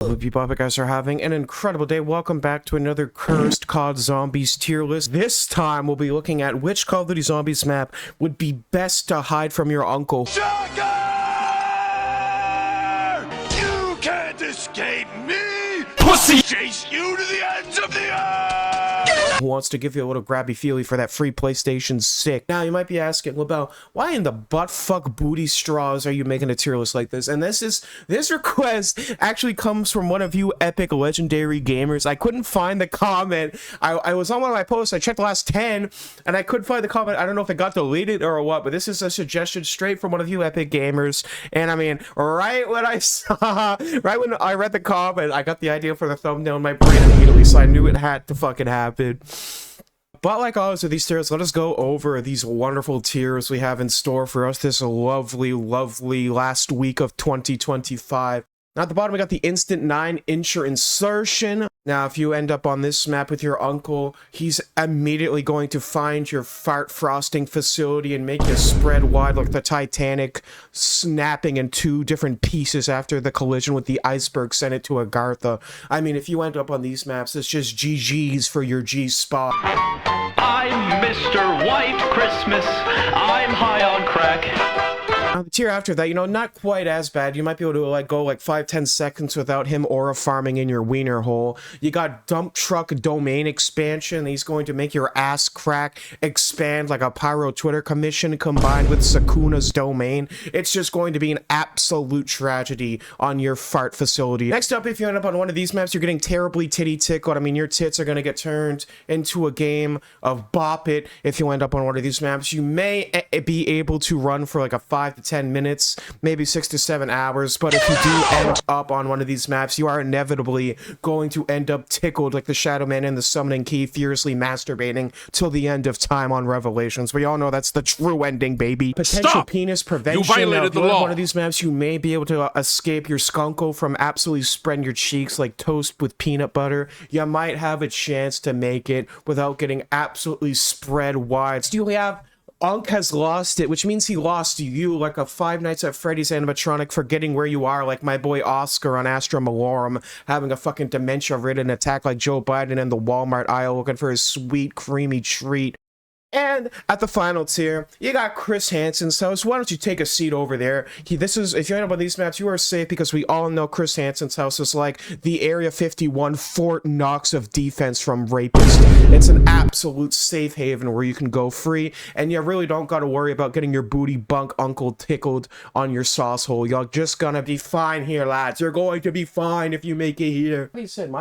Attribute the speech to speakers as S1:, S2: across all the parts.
S1: Hope you guys are having an incredible day. Welcome back to another cursed COD Zombies tier list. This time we'll be looking at which Call of Duty Zombies map would be best to hide from your uncle.
S2: Shocker! You can't escape me! Pussy! Chase you to the ends of the earth!
S1: Who wants to give you a little grabby feely for that free PlayStation 6. Now you might be asking, LaBelle, why in the butt-fuck booty straws are you making a tier list like this? And this request actually comes from one of you epic legendary gamers. I couldn't find the comment. I was on one of my posts, I checked the last 10 and I couldn't find the comment. I don't know if it got deleted or what, but this is a suggestion straight from one of you epic gamers. And I mean, right when I read the comment, I got the idea for the thumbnail in my brain immediately, so I knew it had to fucking happen. But like always with these tiers, let us go over these wonderful tiers we have in store for us this lovely last week of 2025. Now at the bottom we got the instant 9-incher insertion. Now if you end up on this map with your uncle, he's immediately going to find your fart frosting facility and make you spread wide like the Titanic, snapping in two different pieces after the collision with the iceberg sent it to Agartha. I mean, if you end up on these maps, it's just GG's for your G-spot.
S3: I'm Mr. White Christmas. I'm high on crack.
S1: Now, the tier after that, you know, not quite as bad. You might be able to like go like 5-10 seconds without him aura farming in your wiener hole. You got dump truck domain expansion. He's going to make your ass crack expand like a pyro Twitter commission combined with Sakuna's domain. It's just going to be an absolute tragedy on your fart facility. Next up, if you end up on one of these maps, you're getting terribly titty tickled. I mean, your tits are going to get turned into a game of Bop It. If you end up on one of these maps, you may be able to run for like a 5 to 10 minutes, maybe 6 to 7 hours, but if you do end up on one of these maps, you are inevitably going to end up tickled like the Shadow Man in the Summoning Key, furiously masturbating till the end of time on Revelations. We all know that's the true ending, baby. Potential penis prevention.
S2: You violated the
S1: now, if you're on
S2: law.
S1: one of these maps, you may be able to escape your skunkle from absolutely spreading your cheeks like toast with peanut butter. You might have a chance to make it without getting absolutely spread wide. So you have Unk has lost it, which means he lost you like a Five Nights at Freddy's animatronic forgetting where you are, like my boy Oscar on Astra Malorum having a fucking dementia-ridden attack like Joe Biden in the Walmart aisle looking for his sweet, creamy treat. And at the final tier, you got Chris Hansen's house. Why don't you take a seat over there? If you end up on these maps, you are safe because we all know Chris Hansen's house is like the Area 51 Fort Knox of defense from rapists. It's an absolute safe haven where you can go free, and you really don't got to worry about getting your booty bunk uncle tickled on your sauce hole. Y'all just gonna be fine here, lads. You're going to be fine if you make it here. Like I said,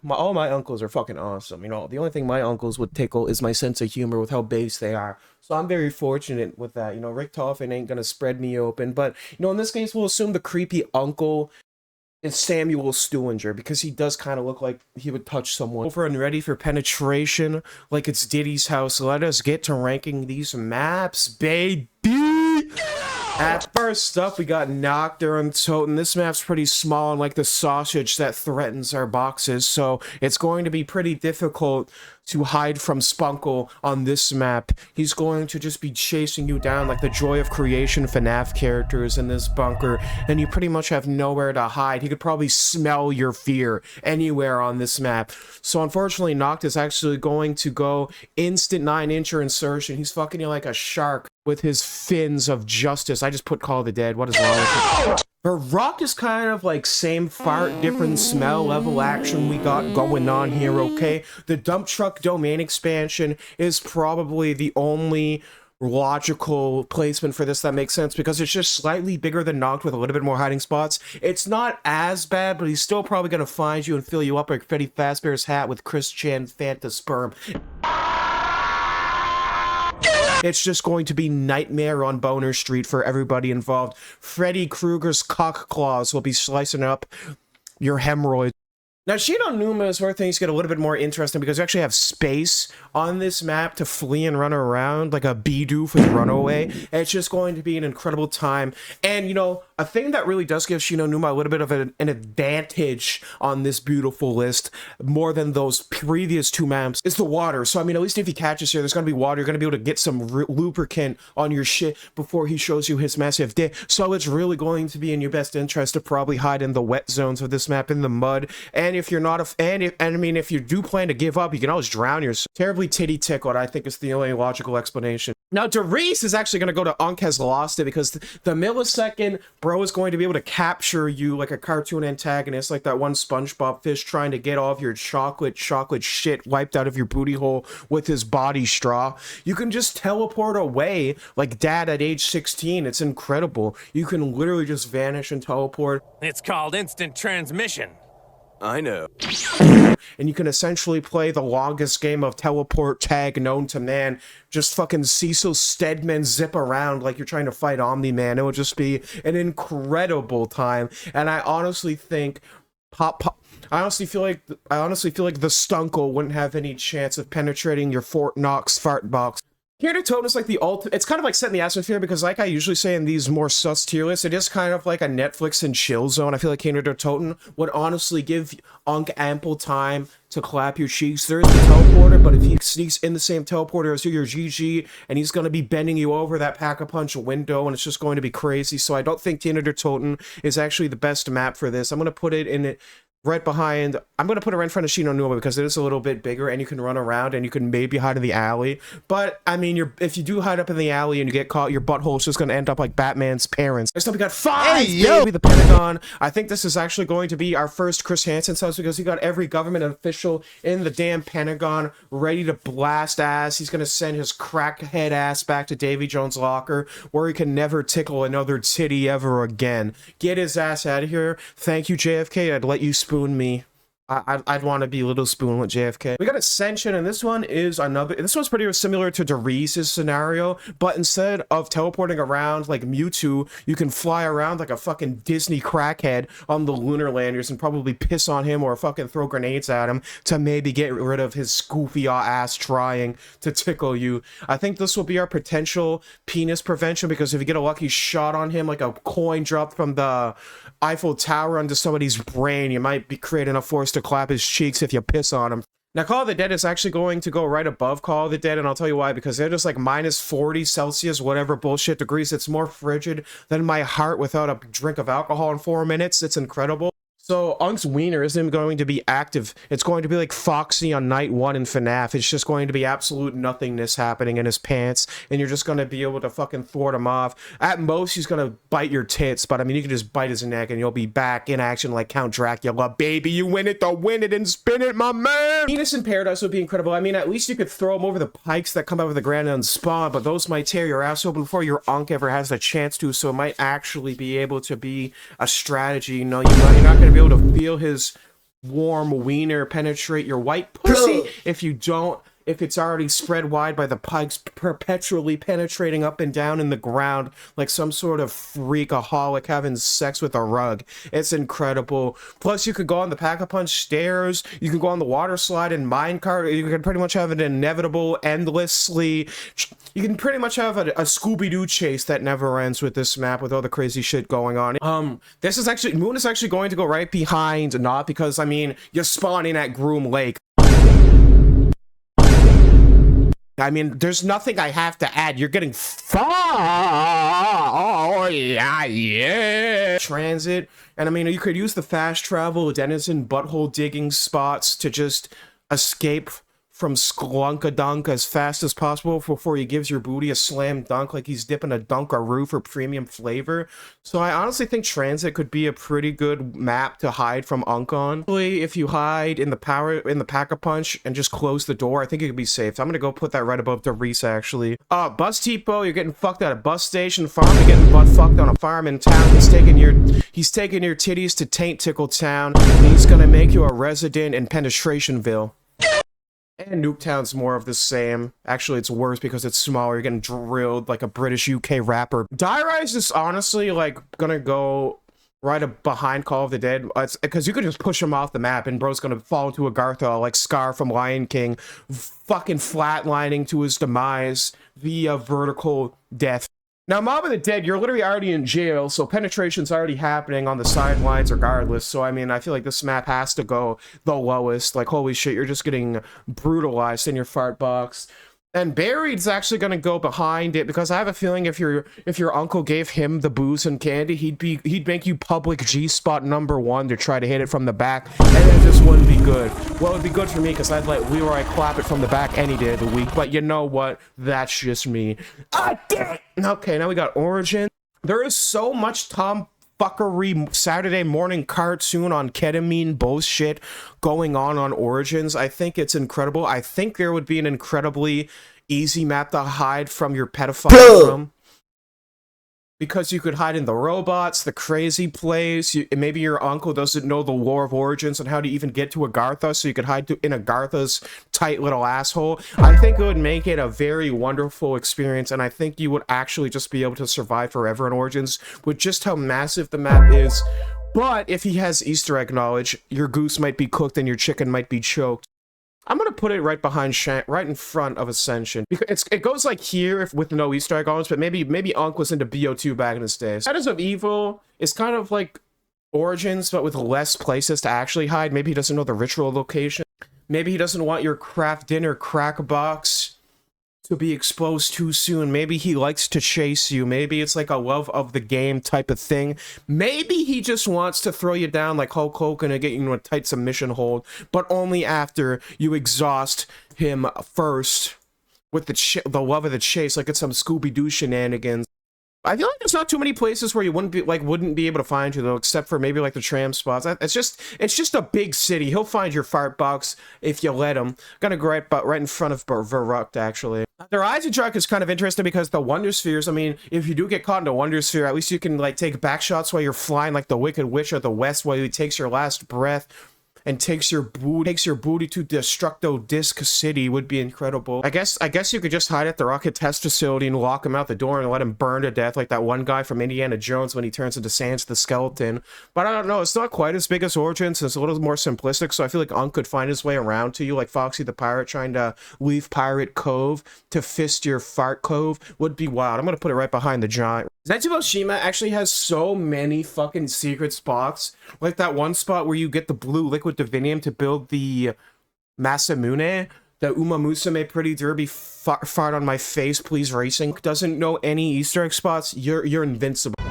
S1: all my uncles are fucking awesome. You know, the only thing my uncles would tickle is my sense of humor with how base they are. So I'm very fortunate with that. You know, Rick Toffin ain't gonna spread me open, but you know, in this case, we'll assume the creepy uncle is Samuel Stuhlinger because he does kind of look like he would touch someone. Over and ready for penetration like it's Diddy's house. Let us get to ranking these maps, baby. At first up, we got Noctur and Toten. This map's pretty small and like the sausage that threatens our boxes, so it's going to be pretty difficult to hide from Spunkle on this map. He's going to just be chasing you down like the Joy of Creation FNAF characters in this bunker, and you pretty much have nowhere to hide. He could probably smell your fear anywhere on this map. So unfortunately, Noct is actually going to go instant 9-incher insertion. He's fucking you like a shark with his fins of justice. I just put Call of the Dead. What is wrong with it? But Rock is kind of like same fart, different smell level action we got going on here, okay? The dump truck domain expansion is probably the only logical placement for this that makes sense because it's just slightly bigger than Noct with a little bit more hiding spots. It's not as bad, but he's still probably going to find you and fill you up like Freddy Fazbear's hat with Chris Chan Fanta sperm. It's just going to be nightmare on Boner Street for everybody involved. Freddy Krueger's cock claws will be slicing up your hemorrhoids. Now, Shido Numa is where things get a little bit more interesting because you actually have space on this map to flee and run around like a Bidoof with Runaway. And it's just going to be an incredible time. And, you know, A thing that really does give Shino Numa a little bit of an advantage on this beautiful list, more than those previous two maps, is the water. So, I mean, at least if he catches here, there's going to be water. You're going to be able to get some lubricant on your shit before he shows you his massive dick. So it's really going to be in your best interest to probably hide in the wet zones of this map, in the mud. And if you're not a if you do plan to give up, you can always drown yourself. Terribly titty tickled, I think, is the only logical explanation. Now, Darius is actually going to go to Unk Has Lost It, because the millisecond bro is going to be able to capture you like a cartoon antagonist, like that one SpongeBob fish trying to get all of your chocolate shit wiped out of your booty hole with his body straw. You can just teleport away like Dad at age 16. It's incredible. You can literally just vanish and teleport.
S4: It's called instant transmission.
S2: I know.
S1: And you can essentially play the longest game of teleport tag known to man. Just fucking Cecil Stedman zip around like you're trying to fight Omni-Man. It would just be an incredible time. And I honestly think I honestly feel like the Stunkel wouldn't have any chance of penetrating your Fort Knox fart box. Here Totem is like the ultimate. It's kind of like set in the atmosphere, because like I usually say in these more sus tier lists, it is kind of like a Netflix and chill zone. I feel like Here Totem would honestly give Unk ample time to clap your cheeks. There is the teleporter, but if he sneaks in the same teleporter as your GG, and he's going to be bending you over that Pack-a-Punch window, and it's just going to be crazy. So I don't think Here Totem is actually the best map for this. I'm going to put it in it right behind. I'm going to put it right in front of Shino Numa because it is a little bit bigger, and you can run around, and you can maybe hide in the alley. But, I mean, if you do hide up in the alley and you get caught, your butthole is just going to end up like Batman's parents. Next up, we got 5, baby, the Pentagon. I think this is actually going to be our first Chris Hansen subs, because you got every government official in the damn Pentagon ready to blast ass. He's going to send his crackhead ass back to Davy Jones' locker, where he can never tickle another titty ever again. Get his ass out of here. Thank you, JFK. I'd let you spoon me. I'd want to be Little Spoon with JFK. We got Ascension, and this one is another. This one's pretty similar to Darius' scenario, but instead of teleporting around like Mewtwo, you can fly around like a fucking Disney crackhead on the lunar landers and probably piss on him or fucking throw grenades at him to maybe get rid of his goofy ass trying to tickle you. I think this will be our potential penis prevention, because if you get a lucky shot on him, like a coin dropped from the Eiffel Tower onto somebody's brain, you might be creating a force to clap his cheeks if you piss on him. Now, Call of the Dead is actually going to go right above Call of the Dead, and I'll tell you why, because they're just like minus 40 Celsius, whatever bullshit degrees. It's more frigid than my heart without a drink of alcohol in 4 minutes. It's incredible. So, Unk's wiener isn't going to be active. It's going to be like Foxy on night 1 in FNAF. It's just going to be absolute nothingness happening in his pants, and you're just going to be able to fucking thwart him off. At most, he's going to bite your tits, but I mean, you can just bite his neck, and you'll be back in action like Count Dracula. Baby, you win it to win it and spin it, my man! Penis in Paradise would be incredible. I mean, at least you could throw him over the pikes that come out of the ground and spawn, but those might tear your ass open before your Unk ever has the chance to, so it might actually be able to be a strategy. You know, you're not going to be able to feel his warm wiener penetrate your white pussy if it's already spread wide by the pikes perpetually penetrating up and down in the ground like some sort of freakaholic having sex with a rug. It's incredible. Plus, you could go on the Pack-a-Punch stairs, you can go on the water slide and minecart, you can pretty much have an inevitable, endlessly, you can pretty much have a Scooby-Doo chase that never ends with this map with all the crazy shit going on. This is actually, Moon is actually going to go right behind, not because, I mean, you're spawning at Groom Lake. I mean, there's nothing I have to add. You're getting oh yeah. Transit. And I mean, you could use the fast travel, denizen butthole digging spots to just escape from Sklunkadunk as fast as possible before he gives your booty a slam dunk like he's dipping a Dunkaroo for premium flavor. So I honestly think Transit could be a pretty good map to hide from Unk on. If you hide in the Pack-a-Punch and just close the door, I think it could be safe. So I'm gonna go put that right above Darius actually. Bus Tipo, you're getting fucked at a bus station. Farm, you're getting butt fucked on a farm in town. He's taking your titties to Taint Tickle Town. And he's gonna make you a resident in Penetrationville. And Nuketown's more of the same. Actually, it's worse because it's smaller. You're getting drilled like a British UK rapper. Die Rise is honestly like gonna go right behind Call of the Dead. Because you could just push him off the map and bro's gonna fall into Agartha like Scar from Lion King, fucking flatlining to his demise via vertical death. Now, Mob of the Dead, you're literally already in jail, so penetration's already happening on the sidelines regardless. So, I mean, I feel like this map has to go the lowest. Like, holy shit, you're just getting brutalized in your fart box. And Buried's actually gonna go behind it because I have a feeling if your uncle gave him the booze and candy, he'd make you public G-spot #1 to try to hit it from the back, and it just wouldn't be good. Well, it'd be good for me because I'd let Leroy clap it from the back any day of the week. But you know what? That's just me. Ah, damn it! Okay, now we got Origin. There is so much fuckery Saturday morning cartoon on ketamine bullshit going on Origins. I think it's incredible. I think there would be an incredibly easy map to hide from your pedophile from. Because you could hide in the robots, the crazy place. Maybe your uncle doesn't know the lore of Origins and how to even get to Agartha, so you could hide in Agartha's tight little asshole. I think it would make it a very wonderful experience, and I think you would actually just be able to survive forever in Origins with just how massive the map is. But if he has Easter egg knowledge, your goose might be cooked and your chicken might be choked. I'm gonna put it right behind right in front of Ascension. Because it goes like here with no Easter egg knowledge, but maybe Unk was into BO2 back in his days. Shadows of Evil is kind of like Origins, but with less places to actually hide. Maybe he doesn't know the ritual location. Maybe he doesn't want your craft dinner crack box to be exposed too soon. Maybe he likes to chase you. Maybe it's like a love of the game type of thing. Maybe he just wants to throw you down like Hulk Hogan and get you in a tight submission hold, but only after you exhaust him first with the love of the chase, like it's some Scooby-Doo shenanigans. I feel like there's not too many places where you wouldn't be able to find you though, except for maybe like the tram spots. It's just a big city. He'll find your fart box if you let him. Gonna go right in front of Verrucht actually. The Rise of Truck is kind of interesting because the Wonder Spheres, I mean, if you do get caught in a Wonder Sphere, at least you can like take back shots while you're flying like the Wicked Witch of the West while he takes your last breath and takes your booty to Destructo Disc City. Would be incredible. I guess you could just hide at the rocket test facility and lock him out the door and let him burn to death like that one guy from Indiana Jones when he turns into Sans the Skeleton. But I don't know, it's not quite as big as Origins, it's a little more simplistic, so I feel like Unk could find his way around to you like Foxy the Pirate trying to leave Pirate Cove to fist your fart cove. Would be wild. I'm gonna put it right behind the giant. Zetsuboshima actually has so many fucking secret spots. Like that one spot where you get the blue liquid divinium to build the Masamune. The Uma Musume Pretty Derby fart on my face, please racing. Doesn't know any Easter egg spots. You're invincible.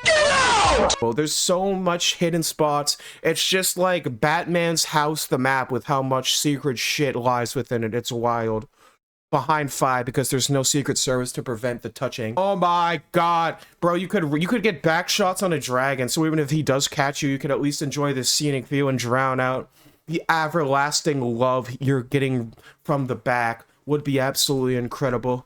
S1: Get out! Well, there's so much hidden spots. It's just like Batman's house, the map, with how much secret shit lies within it. It's wild. Behind 5 because there's no Secret Service to prevent the touching. Oh my god, bro, you could get back shots on a dragon, so even if he does catch you, you could at least enjoy the scenic view and drown out the everlasting love you're getting from the back. Would be absolutely incredible.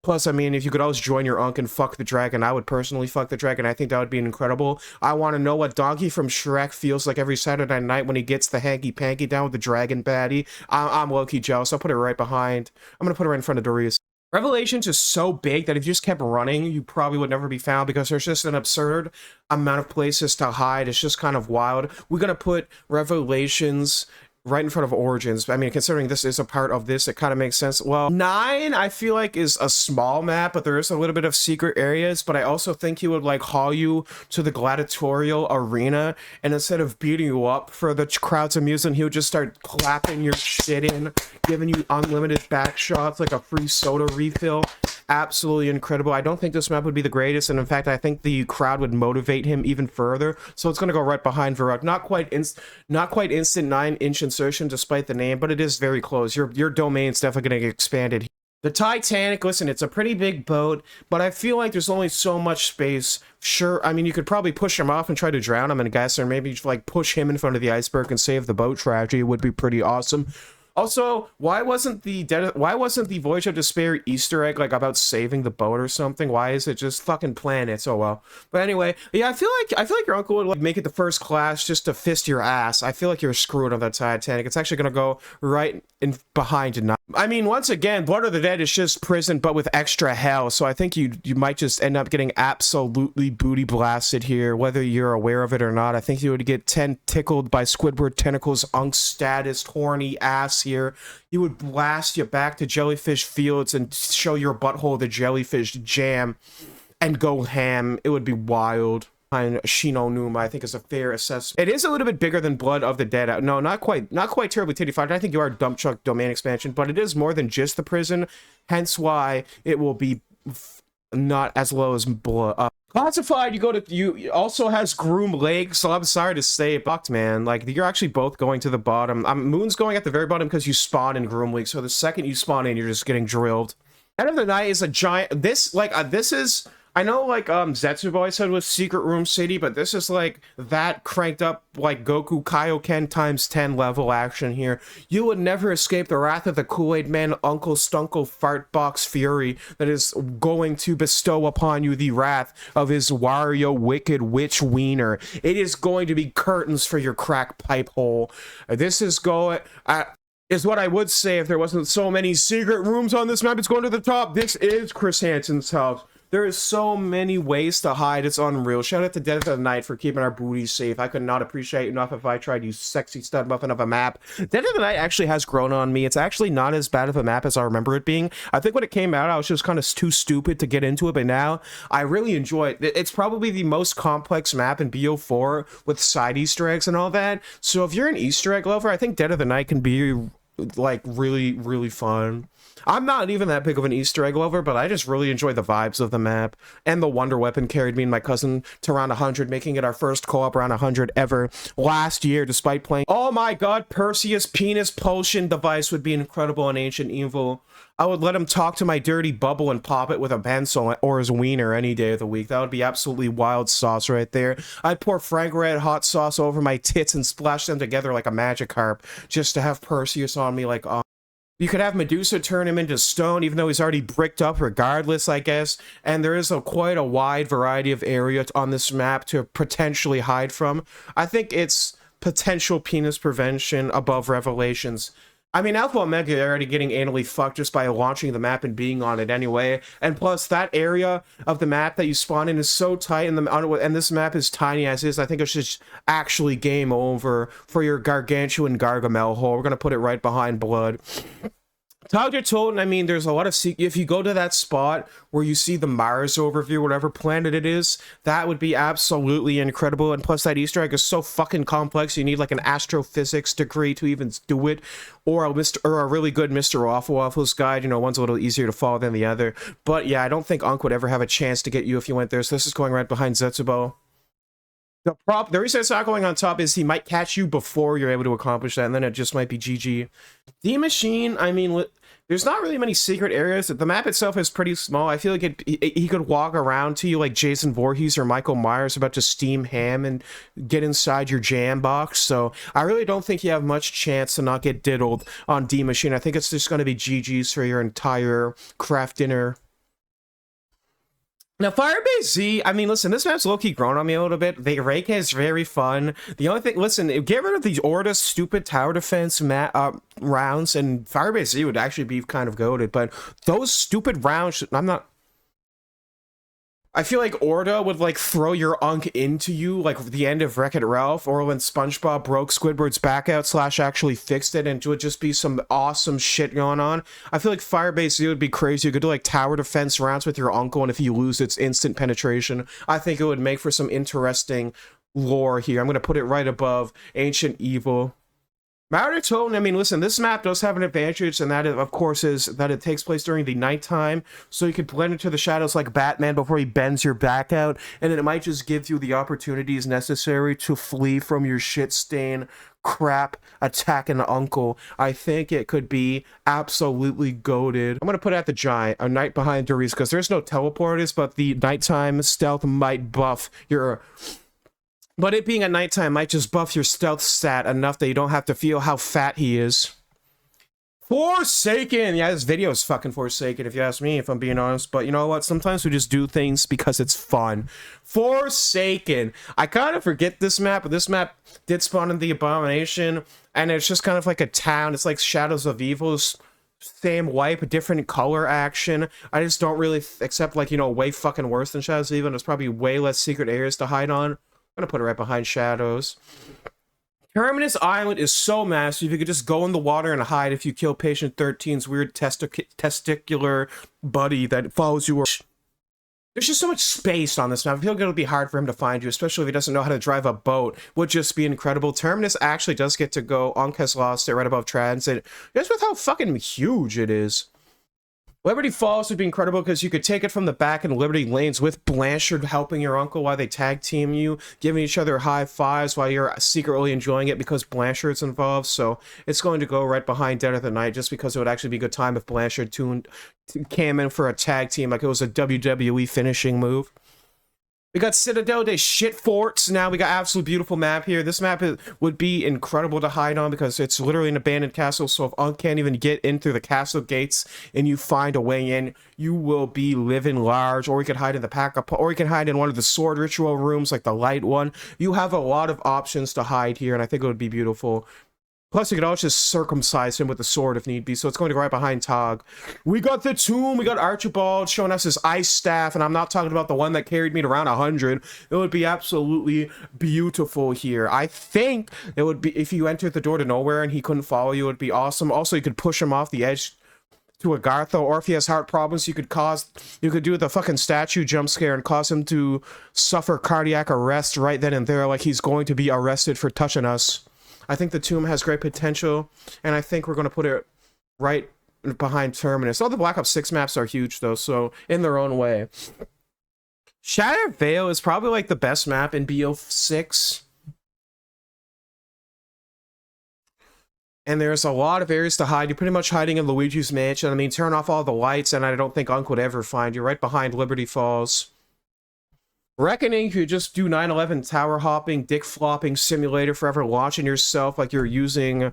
S1: Plus, I mean, if you could always join your Unk and fuck the dragon, I would personally fuck the dragon. I think that would be incredible. I want to know what Donkey from Shrek feels like every Saturday night when he gets the hanky-panky down with the dragon baddie. I'm low-key jealous. I'll put it right behind. I'm going to put it right in front of Dorius. Revelations is so big that if you just kept running, you probably would never be found because there's just an absurd amount of places to hide. It's just kind of wild. We're going to put Revelations right in front of Origins. I mean, considering this is a part of this, it kind of makes sense. Well, 9, I feel like, is a small map, but there is a little bit of secret areas, but I also think he would, like, haul you to the gladiatorial arena, and instead of beating you up for the crowd's amusement, he would just start clapping your shit in, giving you unlimited back shots, like a free soda refill. Absolutely incredible. I don't think this map would be the greatest, and in fact, I think the crowd would motivate him even further, so it's going to go right behind Varrock. Not quite instant 9-inch insertion despite the name, but it is very close. Your domain's definitely going to get expanded. The Titanic, listen, it's a pretty big boat, but I feel like there's only so much space. Sure, I mean, you could probably push him off and try to drown him, and guess, or maybe like push him in front of the iceberg and save the boat tragedy. It would be pretty awesome. Also, why wasn't the Voyage of Despair Easter egg like about saving the boat or something? Why is it just fucking planets? Oh well. But anyway, yeah, I feel like your uncle would like make it the first class just to fist your ass. I feel like you're screwed on that Titanic. It's actually gonna go right in behind tonight. I mean, once again, Blood of the Dead is just prison, but with extra hell. So I think you might just end up getting absolutely booty blasted here, whether you're aware of it or not. I think you would get 10 tickled by Squidward Tentacles, Unk status, horny ass here. He would blast you back to Jellyfish Fields and show your butthole the jellyfish jam and go ham. It would be wild. And Shinonuma, I think, is a fair assessment. It is a little bit bigger than Blood of the Dead. No, not quite terribly titty-fied. I think you are dump truck domain expansion, but it is more than just the prison, hence why it will be not as low as Blood. Classified, you also has Groom Lake, so I'm sorry to say, fucked, man. Like, you're actually both going to the bottom. Moon's going at the very bottom because you spawn in Groom Lake, so the second you spawn in, you're just getting drilled. End of the Night is a giant, this is, I know, like, Zetsubo I said was Secret Room City, but this is, like, that cranked up, like, Goku Kaioken times 10 level action here. You would never escape the wrath of the Kool-Aid Man, Uncle Stunkle Fartbox Fury, that is going to bestow upon you the wrath of his Wario Wicked Witch Wiener. It is going to be curtains for your crack pipe hole. This is going... is what I would say if there wasn't so many secret rooms on this map. It's going to the top. This is Chris Hansen's house. There is so many ways to hide. It's unreal. Shout out to Dead of the Night for keeping our booties safe. I could not appreciate enough if I tried you sexy stud muffin of a map. Dead of the Night actually has grown on me. It's actually not as bad of a map as I remember it being. I think when it came out, I was just kind of too stupid to get into it, but now I really enjoy it. It's probably the most complex map in BO4 with side Easter eggs and all that. So if you're an Easter egg lover, I think Dead of the Night can be like really, really fun. I'm not even that big of an Easter egg lover, but I just really enjoy the vibes of the map. And the Wonder Weapon carried me and my cousin to round 100, making it our first co-op round 100 ever last year, despite playing... Oh my god, Perseus' penis potion device would be incredible in Ancient Evil. I would let him talk to my dirty bubble and pop it with a pencil or his wiener any day of the week. That would be absolutely wild sauce right there. I'd pour Frank Red hot sauce over my tits and splash them together like a Magikarp just to have Perseus on me like... You could have Medusa turn him into stone, even though he's already bricked up regardless, I guess. And there is quite a wide variety of area on this map to potentially hide from. I think it's potential penis prevention above Revelations. I mean, Alpha Omega are already getting anally fucked just by launching the map and being on it anyway. And plus, that area of the map that you spawn in is so tight, and this map is tiny as is. I think it's just actually game over for your gargantuan Gargamel hole. We're going to put it right behind Blood. Tiger Toten, I mean, there's a lot of... If you go to that spot where you see the Mars overview, whatever planet it is, that would be absolutely incredible. And plus, that Easter egg is so fucking complex, you need like an astrophysics degree to even do it. Or a really good Mr. Waffle Waffles guide. You know, one's a little easier to follow than the other. But yeah, I don't think Unk would ever have a chance to get you if you went there. So this is going right behind Zetsubo. The reason it's not going on top is he might catch you before you're able to accomplish that, and then it just might be GG. D-Machine, I mean... There's not really many secret areas. The map itself is pretty small. I feel like he could walk around to you like Jason Voorhees or Michael Myers about to steam ham and get inside your jam box. So I really don't think you have much chance to not get diddled on D-Machine. I think it's just going to be GG's for your entire craft dinner. Now, Firebase Z, I mean, listen, this map's low-key grown on me a little bit. The Reika is very fun. The only thing, listen, get rid of these Orda stupid tower defense rounds, and Firebase Z would actually be kind of goated, but those stupid rounds, I feel like Orda would, like, throw your Unk into you, like the end of Wreck-It Ralph, or when SpongeBob broke Squidward's back out / actually fixed it, and it would just be some awesome shit going on. I feel like Firebase Z would be crazy. You could do, like, tower defense rounds with your uncle, and if you lose, it's instant penetration. I think it would make for some interesting lore here. I'm going to put it right above Ancient Evil. Marauder Toten, I mean, listen, this map does have an advantage, and that, of course, is that it takes place during the nighttime, so you can blend into the shadows like Batman before he bends your back out, and it might just give you the opportunities necessary to flee from your shit-stain crap attacking uncle. I think it could be absolutely goated. I'm going to put it at the Giant, a Night Behind Doris, because there's no teleporters, but the nighttime stealth might buff your... But it being at nighttime might just buff your stealth stat enough that you don't have to feel how fat he is. Forsaken! Yeah, this video is fucking Forsaken, if you ask me, if I'm being honest. But you know what? Sometimes we just do things because it's fun. Forsaken! I kind of forget this map, but this map did spawn in the Abomination, and it's just kind of like a town. It's like Shadows of Evil's same wipe, different color action. I just don't really accept, like, you know, way fucking worse than Shadows even. There's probably way less secret areas to hide on. I'm gonna put it right behind Shadows. Terminus Island is so massive, you could just go in the water and hide if you kill Patient 13's weird testicular buddy that follows you. There's just so much space on this map. I feel like it'll be hard for him to find you, especially if he doesn't know how to drive a boat. Would just be incredible. Terminus actually does get to go on Lost right above Transit, just with how fucking huge it is. Liberty Falls would be incredible because you could take it from the back in Liberty Lanes with Blanchard helping your uncle while they tag team you, giving each other high fives while you're secretly enjoying it because Blanchard's involved. So it's going to go right behind Dead of the Night just because it would actually be a good time if Blanchard came in for a tag team like it was a WWE finishing move. We got Citadel de Shit Forts. Now we got absolute beautiful map here. This map would be incredible to hide on because it's literally an abandoned castle. So if Unk can't even get in through the castle gates and you find a way in, you will be living large. Or we could hide in the pack up, or you can hide in one of the sword ritual rooms like the light one. You have a lot of options to hide here, and I think it would be beautiful. Plus, you could also just circumcise him with the sword if need be, so it's going to go right behind Tog. We got the tomb, we got Archibald showing us his ice staff, and I'm not talking about the one that carried me to round 100. It would be absolutely beautiful here. I think it would be, if you entered the door to nowhere and he couldn't follow you, it would be awesome. Also, you could push him off the edge to Agartha, or if he has heart problems, you could do the fucking statue jump scare and cause him to suffer cardiac arrest right then and there, like he's going to be arrested for touching us. I think the tomb has great potential, and I think we're going to put it right behind Terminus. All the Black Ops 6 maps are huge, though, so in their own way. Shattered Vale is probably, like, the best map in BO6. And there's a lot of areas to hide. You're pretty much hiding in Luigi's Mansion. I mean, turn off all the lights, and I don't think Unk would ever find you. Right behind Liberty Falls. Reckoning, you just do 9/11 tower hopping, dick flopping simulator, forever launching yourself like you're using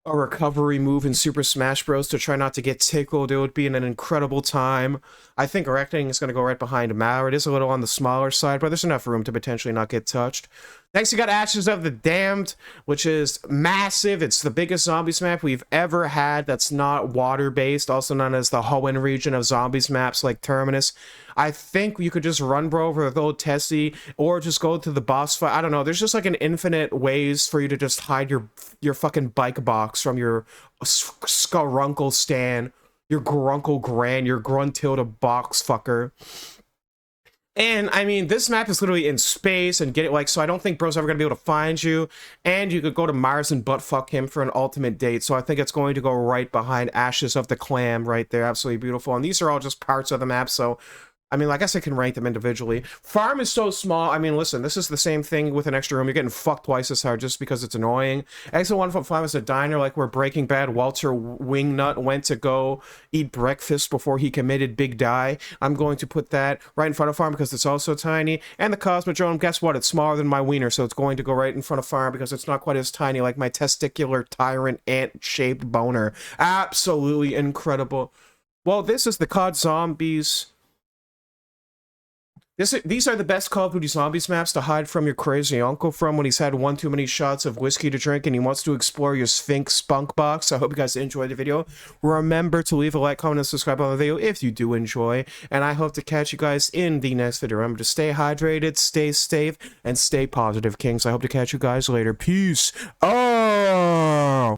S1: a recovery move in Super Smash Bros. To try not to get tickled. It would be an incredible time. I think Reckoning is going to go right behind Mallow. It is a little on the smaller side, but there's enough room to potentially not get touched. Next, we got Ashes of the Damned, which is massive. It's the biggest zombies map we've ever had that's not water-based, also known as the Hoenn region of zombies maps like Terminus. I think you could just run bro over with old Tessie, or just go to the boss fight. I don't know. There's just like an infinite ways for you to just hide your fucking bike box from your Skurunkle Stan, your Grunkle Gran, your Gruntilda box fucker. And, I mean, this map is literally in space and get it, like, so I don't think bro's ever gonna be able to find you. And you could go to Mars and buttfuck him for an ultimate date. So I think it's going to go right behind Ashes of the Clam right there. Absolutely beautiful. And these are all just parts of the map, so I mean, I guess I can rank them individually. Farm is so small. I mean, listen, this is the same thing with an extra room. You're getting fucked twice as hard just because it's annoying. Exit 1.5 is a diner like where Breaking Bad Walter Wingnut went to go eat breakfast before he committed Big Die. I'm going to put that right in front of Farm because it's also tiny. And the Cosmodrome, guess what? It's smaller than my wiener, so it's going to go right in front of Farm because it's not quite as tiny like my testicular tyrant ant-shaped boner. Absolutely incredible. Well, this is the COD Zombies. These are the best Call of Duty Zombies maps to hide from your crazy uncle from when he's had one too many shots of whiskey to drink and he wants to explore your Sphinx spunk box. I hope you guys enjoyed the video. Remember to leave a like, comment, and subscribe on the video if you do enjoy. And I hope to catch you guys in the next video. Remember to stay hydrated, stay safe, and stay positive, Kings. I hope to catch you guys later. Peace. Oh!